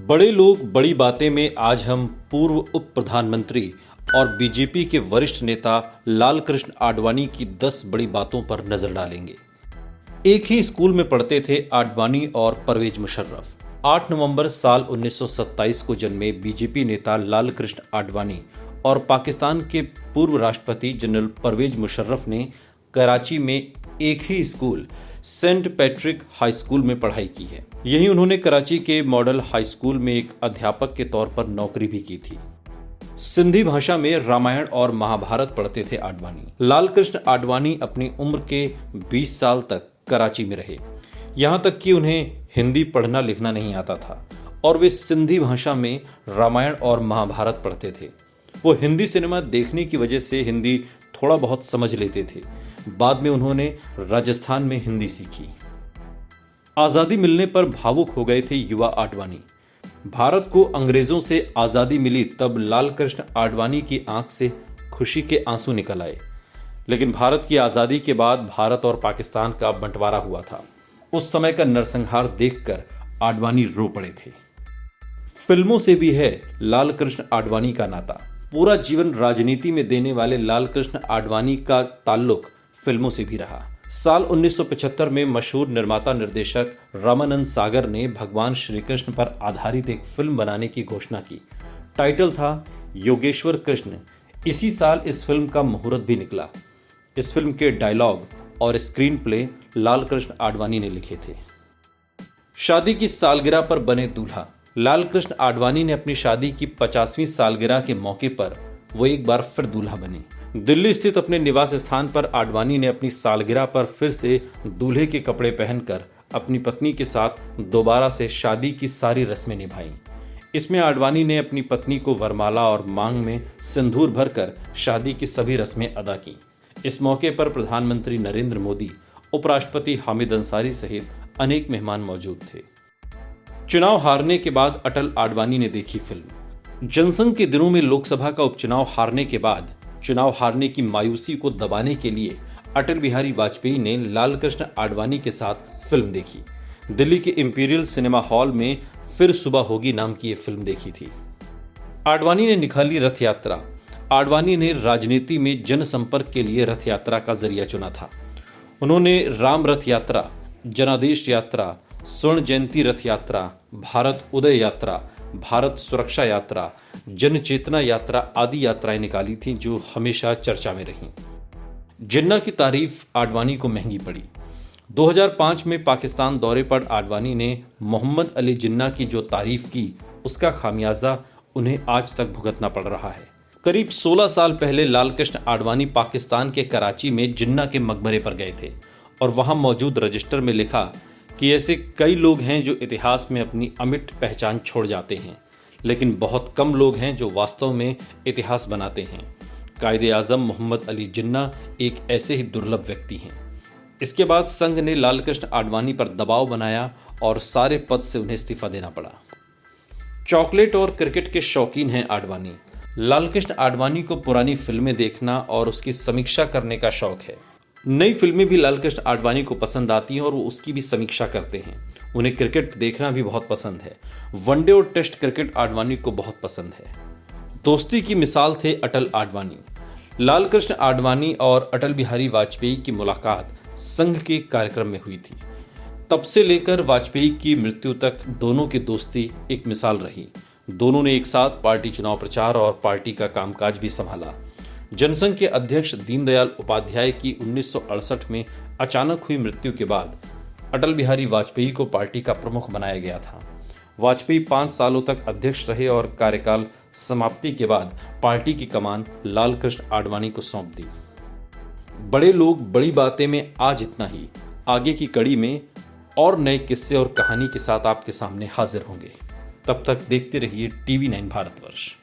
बड़े लोग बड़ी बातें में आज हम पूर्व उप प्रधानमंत्री और बीजेपी के वरिष्ठ नेता लाल कृष्ण आडवाणी की 10 बड़ी बातों पर नजर डालेंगे। एक ही स्कूल में पढ़ते थे आडवाणी और परवेज मुशर्रफ। 8 नवंबर साल 1927 को जन्मे बीजेपी नेता लाल कृष्ण आडवाणी और पाकिस्तान के पूर्व राष्ट्रपति जनरल परवेज मुशर्रफ ने कराची में एक ही school Saint Patrick high school में पढ़ाई की है। यहीं उन्होंने कराची के मॉडल हाई स्कूल में एक अध्यापक के तौर पर नौकरी भी की थी। सिंधी भाषा में रामायण और महाभारत पढ़ते थे आडवाणी। लाल कृष्ण आडवाणी अपनी उम्र के 20 साल तक कराची में रहे। यहाँ तक कि उन्हें हिंदी पढ़ना लिखना नहीं आता था और वे सिंधी भाषा में रामायण और महाभारत पढ़ते थे। वो हिंदी सिनेमा देखने की वजह से हिंदी थोड़ा बहुत समझ लेते थे। बाद में उन्होंने राजस्थान में हिंदी सीखी। आजादी मिलने पर भावुक हो गए थे युवा आडवाणी। भारत को अंग्रेजों से आजादी मिली तब लाल कृष्ण आडवाणी की आंख से खुशी के आंसू निकल आए। लेकिन भारत की आजादी के बाद भारत और पाकिस्तान का बंटवारा हुआ था। उस समय का नरसंहार देखकर आडवाणी रो पड़े थे। फिल्मों से भी है लाल कृष्ण आडवाणी का नाता। पूरा जीवन राजनीति में देने वाले लाल कृष्ण आडवाणी का ताल्लुक फिल्मों से भी रहा। साल 1975 में मशहूर निर्माता निर्देशक रामानंद सागर ने भगवान श्री कृष्ण पर आधारित एक फिल्म बनाने की घोषणा की। टाइटल था योगेश्वर कृष्ण। इसी साल इस फिल्म का मुहूर्त भी निकला। इस फिल्म के डायलॉग और स्क्रीन प्ले लाल कृष्ण आडवाणी ने लिखे थे। शादी की सालगिरह पर बने दूल्हा। लाल कृष्ण आडवाणी ने अपनी शादी की 50वीं सालगिरह के मौके पर वो एक बार फिर दूल्हा बने। दिल्ली स्थित अपने निवास स्थान पर आडवाणी ने अपनी सालगिरह पर फिर से दूल्हे के कपड़े पहनकर अपनी पत्नी के साथ दोबारा से शादी की सारी रस्में निभाईं। इसमें आडवाणी ने अपनी पत्नी को वरमाला और मांग में सिंदूर भरकर शादी की सभी रस्में अदा की। इस मौके पर प्रधानमंत्री नरेंद्र मोदी, उपराष्ट्रपति हामिद अंसारी सहित अनेक मेहमान मौजूद थे। चुनाव हारने के बाद अटल आडवाणी ने देखी फिल्म। जनसंघ के दिनों में लोकसभा का उपचुनाव हारने के बाद चुनाव हारने की मायूसी को दबाने के लिए अटल बिहारी वाजपेयी ने लाल कृष्ण आडवाणी के साथ फिल्म देखी। दिल्ली के इंपीरियल सिनेमा हॉल में फिर सुबह होगी नाम की ये फिल्म देखी थी। आडवाणी ने निकाली रथ यात्रा। आडवाणी ने राजनीति में जनसंपर्क के लिए रथ यात्रा का जरिया चुना था। उन्होंने राम रथ यात्रा, जनादेश यात्रा, स्वर्ण जयंती रथ यात्रा, भारत उदय यात्रा, भारत सुरक्षा यात्रा, जन चेतना यात्रा आदि यात्राएं निकाली थीं जो हमेशा चर्चा में रहीं। जिन्ना की तारीफ आडवाणी को महंगी पड़ी। 2005 में पाकिस्तान दौरे पर आडवाणी ने मोहम्मद अली जिन्ना की जो तारीफ की उसका खामियाजा उन्हें आज तक भुगतना पड़ रहा है। करीब 16 साल पहले लाल कृष्ण आडवाणी पाकिस्तान के कराची में जिन्ना के मकबरे पर गए थे और वहां मौजूद रजिस्टर में लिखा कि ऐसे कई लोग हैं जो इतिहास में अपनी अमिट पहचान छोड़ जाते हैं, लेकिन बहुत कम लोग हैं जो वास्तव में इतिहास बनाते हैं। कायदे आजम मोहम्मद अली जिन्ना एक ऐसे ही दुर्लभ व्यक्ति हैं। इसके बाद संघ ने लाल कृष्ण आडवाणी पर दबाव बनाया और सारे पद से उन्हें इस्तीफा देना पड़ा। चॉकलेट और क्रिकेट के शौकीन हैं आडवाणी। लाल कृष्ण आडवाणी को पुरानी फिल्में देखना और उसकी समीक्षा करने का शौक है। नई फिल्में भी लाल कृष्ण आडवाणी को पसंद आती हैं और वो उसकी भी समीक्षा करते हैं। उन्हें क्रिकेट देखना भी बहुत पसंद है। वनडे और टेस्ट क्रिकेट आडवाणी को बहुत पसंद है। दोस्ती की मिसाल थे अटल आडवाणी। लाल कृष्ण आडवाणी और अटल बिहारी वाजपेयी की मुलाकात संघ के कार्यक्रम में हुई थी। तब से लेकर वाजपेयी की मृत्यु तक दोनों की दोस्ती एक मिसाल रही। दोनों ने एक साथ पार्टी चुनाव प्रचार और पार्टी का कामकाज भी संभाला। जनसंघ के अध्यक्ष दीनदयाल उपाध्याय की 1968 में अचानक हुई मृत्यु के बाद अटल बिहारी वाजपेयी को पार्टी का प्रमुख बनाया गया था। वाजपेयी 5 सालों तक अध्यक्ष रहे और कार्यकाल समाप्ति के बाद पार्टी की कमान लाल कृष्ण आडवाणी को सौंप दी। बड़े लोग बड़ी बातें में आज इतना ही। आगे की कड़ी में और नए किस्से और कहानी के साथ आपके सामने हाजिर होंगे। तब तक देखते रहिए TV9 भारतवर्ष।